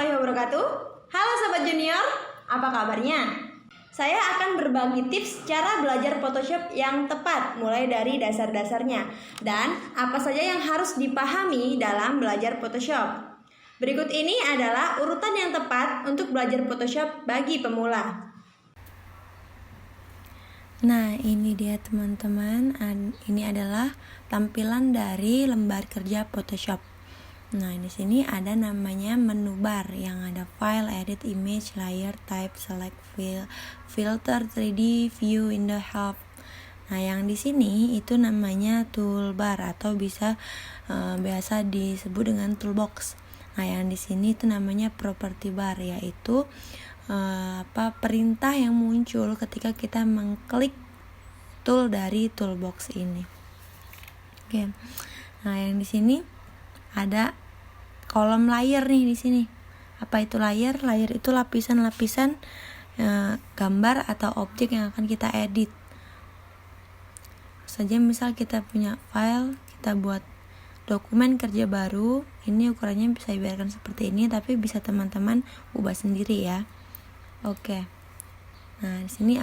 warahmatullahi wabarakatuh. Halo Sobat Junior, apa kabarnya? Saya akan berbagi tips cara belajar Photoshop yang tepat, mulai dari dasar-dasarnya dan apa saja yang harus dipahami dalam belajar Photoshop. Berikut ini adalah urutan yang tepat untuk belajar Photoshop bagi pemula. Nah, ini dia teman-teman. Ini adalah tampilan dari lembar kerja Photoshop. Nah, di sini ada namanya menu bar yang ada file, edit, image, layer, type, select, filter, 3D, view, window, help. Nah, yang di sini itu namanya toolbar atau bisa biasa disebut dengan toolbox. Nah, yang di sini itu namanya property bar, yaitu perintah yang muncul ketika kita mengklik tool dari toolbox ini. Oke. Nah, yang di sini ada kolom layer nih di sini. Apa itu layer? Layer itu lapisan-lapisan gambar atau objek yang akan kita edit. Saja misal kita punya file, kita buat dokumen kerja baru, ini ukurannya bisa dibiarkan seperti ini, tapi bisa teman-teman ubah sendiri ya. Oke. Nah, di sini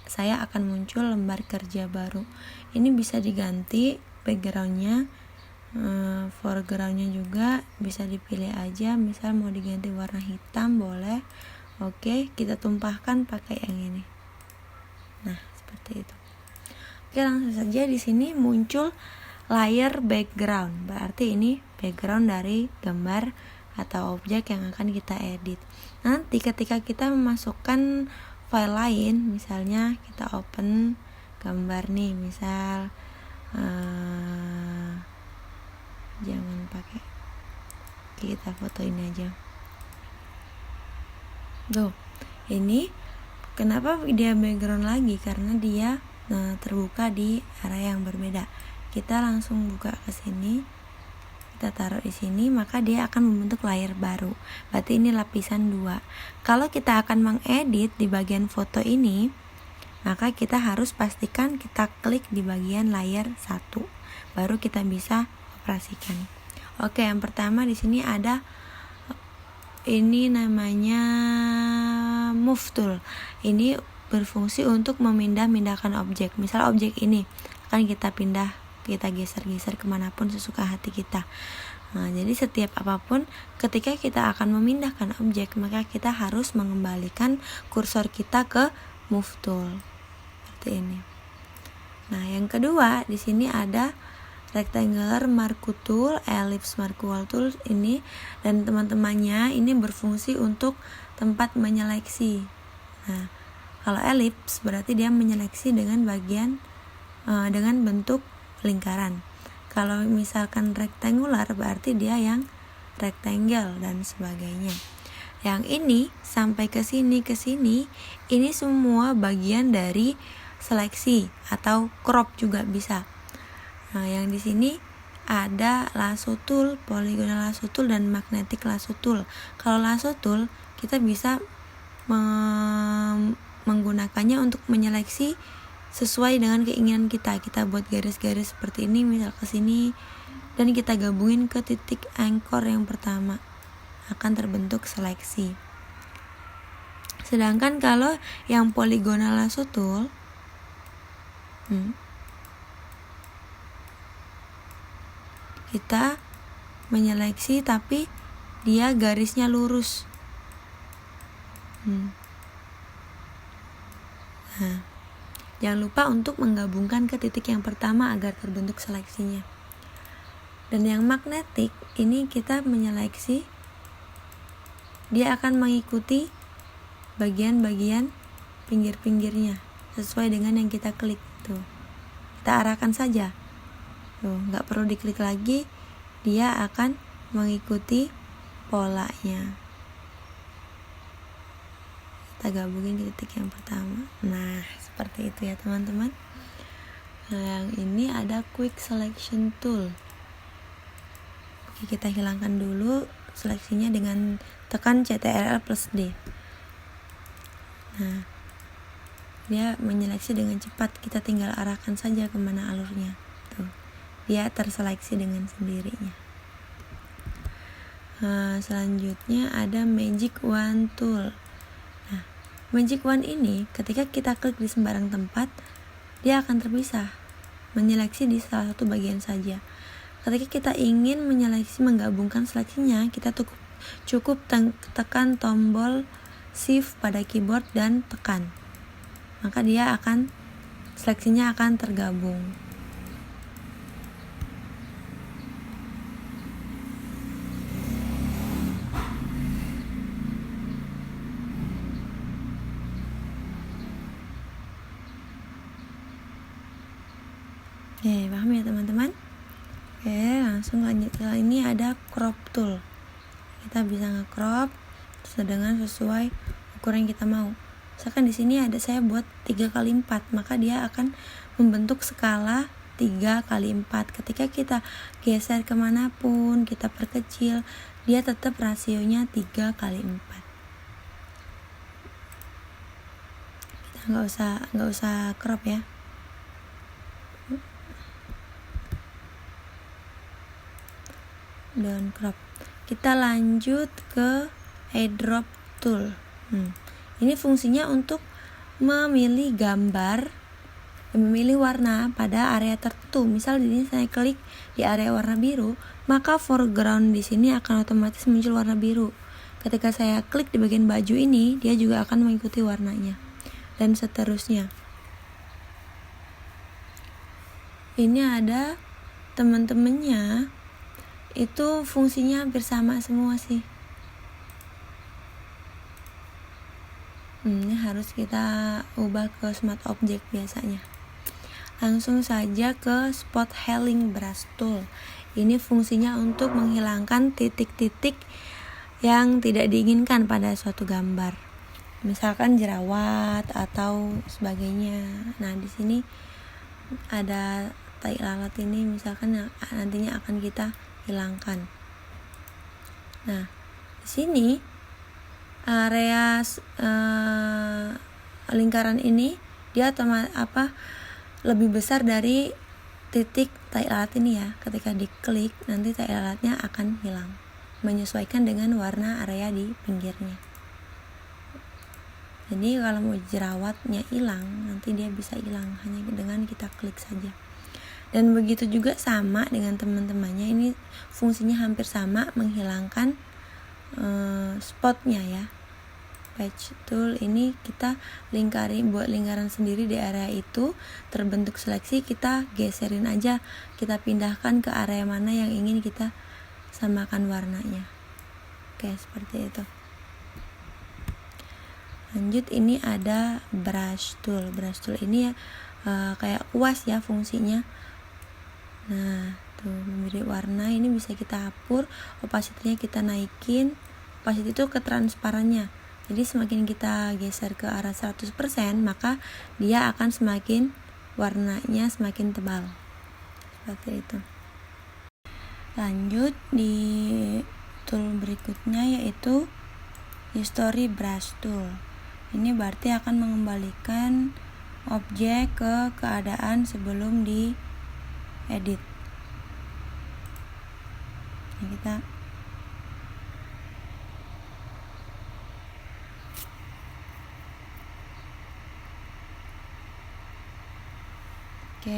saya akan muncul lembar kerja baru. Ini bisa diganti backgroundnya, foregroundnya juga bisa dipilih aja. Misal mau diganti warna hitam boleh. Oke, kita tumpahkan pakai yang ini. Nah, seperti itu. Oke, langsung saja di sini muncul layer background. Berarti ini background dari gambar atau objek yang akan kita edit. Nanti ketika kita memasukkan file lain, misalnya kita open gambar nih, misal jangan pakai, kita foto ini aja. Tuh, ini kenapa dia background lagi? Karena dia terbuka di area yang berbeda. Kita langsung buka ke sini, kita taruh di sini, maka dia akan membentuk layer baru. Berarti ini lapisan 2. Kalau kita akan mengedit di bagian foto ini, maka kita harus pastikan kita klik di bagian layer 1, baru kita bisa operasikan. Oke, yang pertama di sini ada ini namanya move tool. Ini berfungsi untuk memindahkan objek. Misal objek ini akan kita geser-geser kemanapun sesuka hati kita. Nah, jadi setiap apapun ketika kita akan memindahkan objek, maka kita harus mengembalikan kursor kita ke move tool seperti ini. Nah, yang kedua di sini ada rectangular marquee tool, ellipse marquee tool ini, dan teman-temannya ini berfungsi untuk tempat menyeleksi. Nah, kalau ellipse berarti dia menyeleksi dengan dengan bentuk lingkaran. Kalau misalkan rectangular berarti dia yang rectangle dan sebagainya. Yang ini sampai ke sini, ini semua bagian dari seleksi atau crop juga bisa. Nah, yang di sini ada lasso tool, polygonal lasso tool, dan magnetic lasso tool. Kalau lasso tool kita bisa menggunakannya untuk menyeleksi sesuai dengan keinginan kita. Kita buat garis-garis seperti ini, misal ke sini, dan kita gabungin ke titik anchor yang pertama, akan terbentuk seleksi. Sedangkan kalau yang polygonal lasso tool, kita menyeleksi tapi dia garisnya lurus. Nah, jangan lupa untuk menggabungkan ke titik yang pertama agar terbentuk seleksinya. Dan yang magnetik ini kita menyeleksi, dia akan mengikuti bagian-bagian pinggir-pinggirnya sesuai dengan yang kita klik. Tuh, kita arahkan saja. Tuh, nggak perlu diklik lagi, dia akan mengikuti polanya. Kita gabungin ke titik yang pertama. Nah, seperti itu ya teman-teman. Nah, yang ini ada quick selection tool. Oke, kita hilangkan dulu seleksinya dengan tekan Ctrl+D. Nah, dia menyeleksi dengan cepat, kita tinggal arahkan saja kemana alurnya. Tuh, dia terseleksi dengan sendirinya. Selanjutnya ada Magic Wand Tool. Nah, Magic Wand ini ketika kita klik di sembarang tempat, dia akan terpisah, menyeleksi di salah satu bagian saja. Ketika kita ingin menggabungkan seleksinya, kita cukup tekan tombol Shift pada keyboard dan tekan. Maka seleksinya akan tergabung. Oke, paham ya teman-teman? Oke, langsung lanjut ke ini ada crop tool. Kita bisa nge-crop dengan sesuai ukuran yang kita mau. Misalkan di sini saya buat 3x4, maka dia akan membentuk skala 3x4. Ketika kita geser kemanapun, kita perkecil, dia tetap rasionya 3x4. Kita nggak usah crop ya. Dan crop. Kita lanjut ke eyedrop tool. Ini fungsinya untuk memilih gambar, memilih warna pada area tertentu. Misal di sini saya klik di area warna biru, maka foreground di sini akan otomatis muncul warna biru. Ketika saya klik di bagian baju ini, dia juga akan mengikuti warnanya, dan seterusnya. Ini ada teman-temannya. Itu fungsinya hampir sama semua sih. Ini harus kita ubah ke Smart Object biasanya. Langsung saja ke Spot Healing Brush Tool. Ini fungsinya untuk menghilangkan titik-titik yang tidak diinginkan pada suatu gambar. Misalkan jerawat atau sebagainya. Nah, di sini ada tai lalat ini misalkan nantinya akan kita hilangkan. Nah, di sini area lingkaran ini dia lebih besar dari titik tai lalat ini ya. Ketika diklik, nanti tai lalatnya akan hilang, menyesuaikan dengan warna area di pinggirnya. Jadi kalau mau jerawatnya hilang, nanti dia bisa hilang hanya dengan kita klik saja. Dan begitu juga sama dengan teman-temannya, ini fungsinya hampir sama, menghilangkan spotnya ya. Patch tool ini kita buat lingkaran sendiri di area itu, terbentuk seleksi, kita geserin aja, kita pindahkan ke area mana yang ingin kita samakan warnanya. Oke, seperti itu. Lanjut, ini ada brush tool. Brush tool ini ya kayak kuas ya fungsinya. Nah, tuh memberi warna, ini bisa kita hapus, opacity-nya kita naikin. Opacity itu ketransparannya. Jadi semakin kita geser ke arah 100%, maka dia akan semakin warnanya semakin tebal. Seperti itu. Lanjut di tool berikutnya yaitu History Brush Tool. Ini berarti akan mengembalikan objek ke keadaan sebelum di edit. Nah,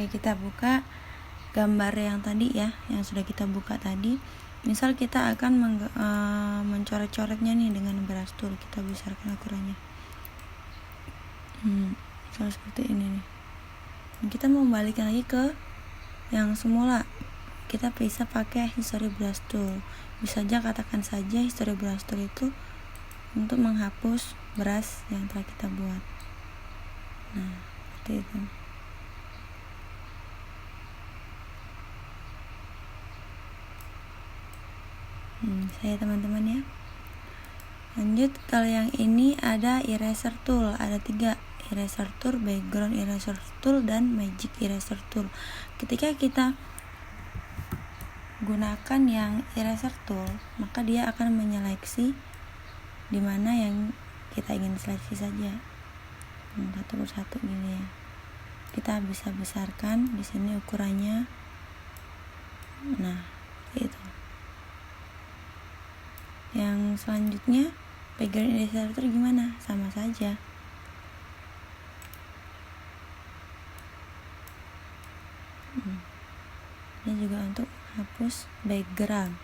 kita buka gambar yang tadi ya, yang sudah kita buka tadi. Misal kita akan mencoret-coretnya nih dengan brush tool, kita besarkan ukurannya. Misal seperti ini nih. Dan kita mau balikin lagi ke yang semula, kita bisa pakai history brush tool. Bisa aja katakan saja history brush tool itu untuk menghapus brush yang telah kita buat. Nah, seperti itu. Saya teman-teman ya. Lanjut, kalau yang ini ada eraser tool, ada 3, eraser tool, background eraser tool, dan magic eraser tool. Ketika kita gunakan yang eraser tool, maka dia akan menyeleksi di mana yang kita ingin seleksi saja, satu persatu gini ya. Kita bisa besarkan di sini ukurannya. Nah, itu. Yang selanjutnya background eraser gimana? Sama saja. Ini juga untuk hapus background.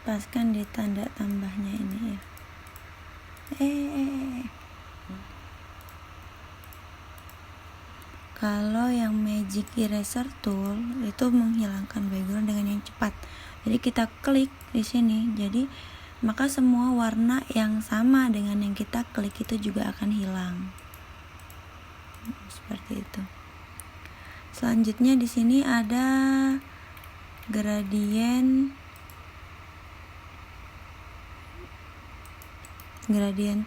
Paskan di tanda tambahnya ini ya. Kalau yang magic eraser tool itu menghilangkan background dengan yang cepat. Jadi kita klik di sini. Jadi maka semua warna yang sama dengan yang kita klik itu juga akan hilang. Seperti itu. Selanjutnya di sini ada gradient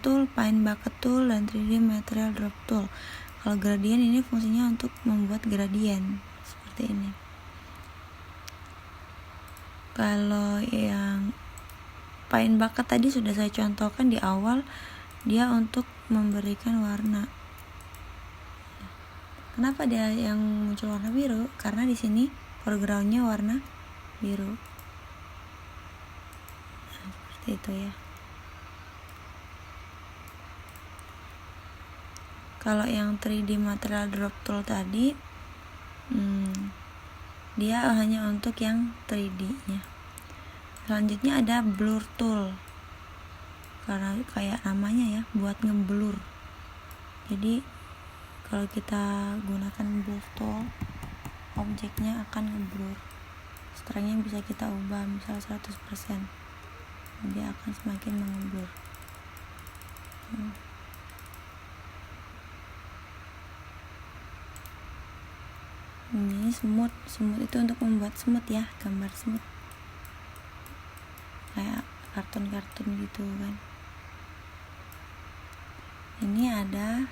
tool, paint bucket tool, dan 3D material drop tool. Kalau gradient ini fungsinya untuk membuat gradient seperti ini. Kalau yang paint bucket tadi sudah saya contohkan di awal, dia untuk memberikan warna. Kenapa dia yang muncul warna biru? Karena di sini foregroundnya warna biru. Nah, seperti itu ya. Kalau yang 3D material drop tool tadi, dia hanya untuk yang 3D-nya. Selanjutnya ada blur tool. Karena kayak namanya ya, buat ngeblur. Jadi kalau kita gunakan blur tool, objeknya akan ngeblur. Strength-nya bisa kita ubah misal 100%. Dia akan semakin mengeblur. Ini smooth itu untuk membuat smooth ya, gambar smooth kayak kartun gitu kan. Ini ada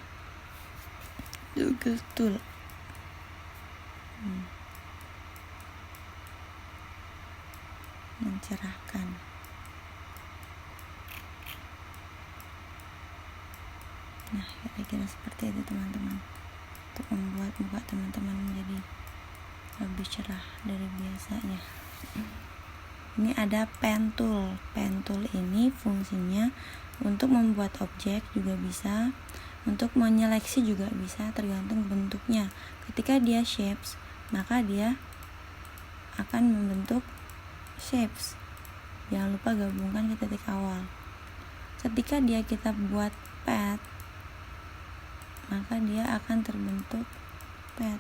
Google tool. Mencerahkan. Nah, kira-kira seperti itu teman-teman, untuk membuat muka teman-teman menjadi lebih cerah dari biasanya. Ini ada pen tool. Pen tool ini fungsinya untuk membuat objek juga bisa, untuk menyeleksi juga bisa, tergantung bentuknya. Ketika dia shapes, maka dia akan membentuk shapes. Jangan lupa gabungkan ke titik awal. Ketika dia kita buat pad, maka dia akan terbentuk pad.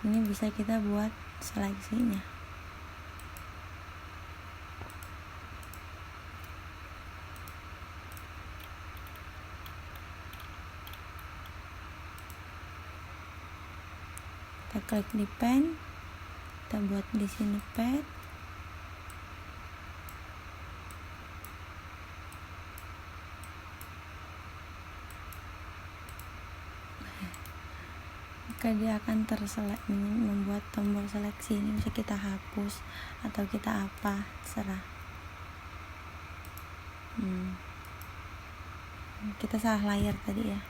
Ini bisa kita buat seleksinya. Kita klik di pen, kita buat di sini pad. Maka dia akan membuat tombol seleksi. Ini bisa kita hapus atau kita apa, terserah. Kita salah layer tadi ya,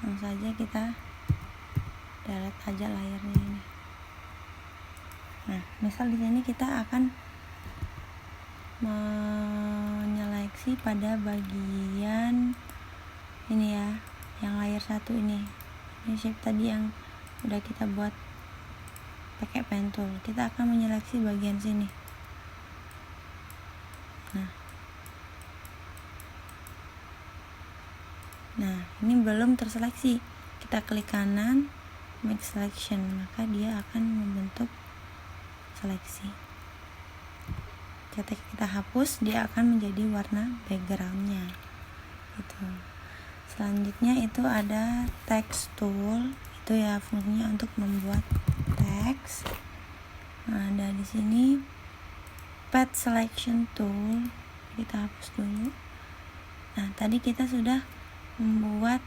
langsung saja kita delete aja layernya ini. Nah, misal di sini kita akan menyeleksi pada bagian ini ya, yang layer 1 ini. Ini shape tadi yang udah kita buat pakai pen tool. Kita akan menyeleksi bagian sini. Nah, ini belum terseleksi. Kita klik kanan, make selection, maka dia akan membentuk seleksi. Ketika kita hapus, dia akan menjadi warna backgroundnya. Gitu. Selanjutnya itu ada text tool. Itu ya fungsinya untuk membuat teks. Nah, ada di sini pad selection tool. Kita hapus dulu. Nah, tadi kita sudah membuat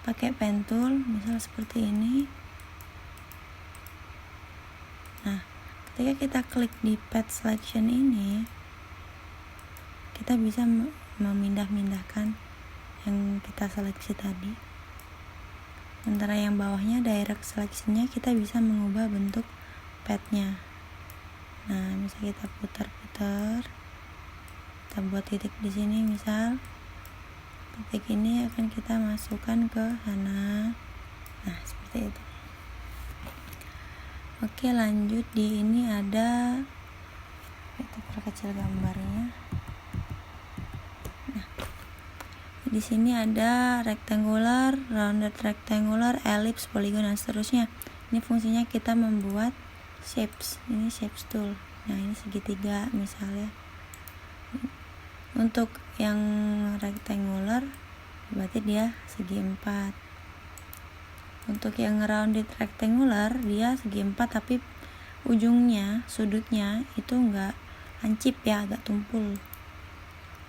pakai pen tool, misal seperti ini. Nah, ketika kita klik di pad selection ini, kita bisa memindah-mindahkan yang kita seleksi tadi. Sementara yang bawahnya direct selection-nya kita bisa mengubah bentuk padnya. Nah, bisa kita putar-putar. Kita buat titik di sini, misal titik ini akan kita masukkan ke sana. Nah, seperti itu. Oke, lanjut. Di ini ada, kita perkecil gambarnya. Nah, di sini ada rectangular, rounded rectangular, ellipse, polygon, dan seterusnya. Ini fungsinya kita membuat shapes. Ini shapes tool. Nah, ini segitiga misalnya. Untuk yang rectangular berarti dia segi 4. Untuk yang rounded rectangular dia segi 4 tapi ujungnya, sudutnya itu enggak lancip ya, agak tumpul.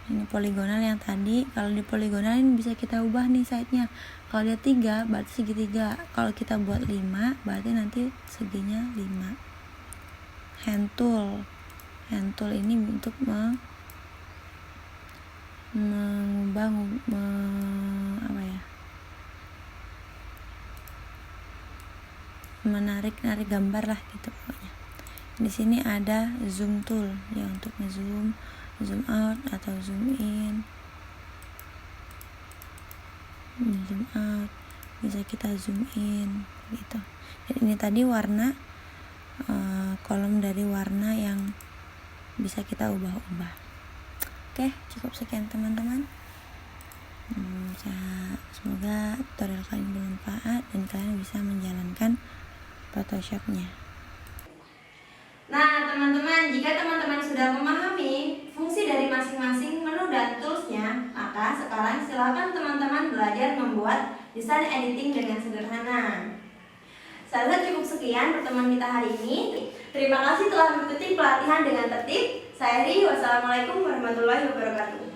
Ini poligonal yang tadi. Kalau di poligonal ini bisa kita ubah nih side-nya. Kalau dia 3 berarti segitiga. Kalau kita buat 5 berarti nanti seginya 5. Hand tool. Hand tool ini untuk mengubah menarik gambar lah gitu pokoknya. Di sini ada zoom tool ya, untuk ngezoom, zoom out atau zoom in. Zoom out bisa kita zoom in gitu. Dan ini tadi warna, kolom dari warna yang bisa kita ubah-ubah. Oke, cukup sekian teman-teman. Semoga tutorial kali ini bermanfaat dan kalian bisa menjalankan Photoshop-nya. Nah, teman-teman, jika teman-teman sudah memahami fungsi dari masing-masing menu dan tools-nya, maka sekarang silakan teman-teman belajar membuat desain editing dengan sederhana. Saya rasa cukup sekian pertemuan kita hari ini. Terima kasih telah mengikuti pelatihan dengan tertib. Saya Ri, wassalamualaikum warahmatullahi wabarakatuh.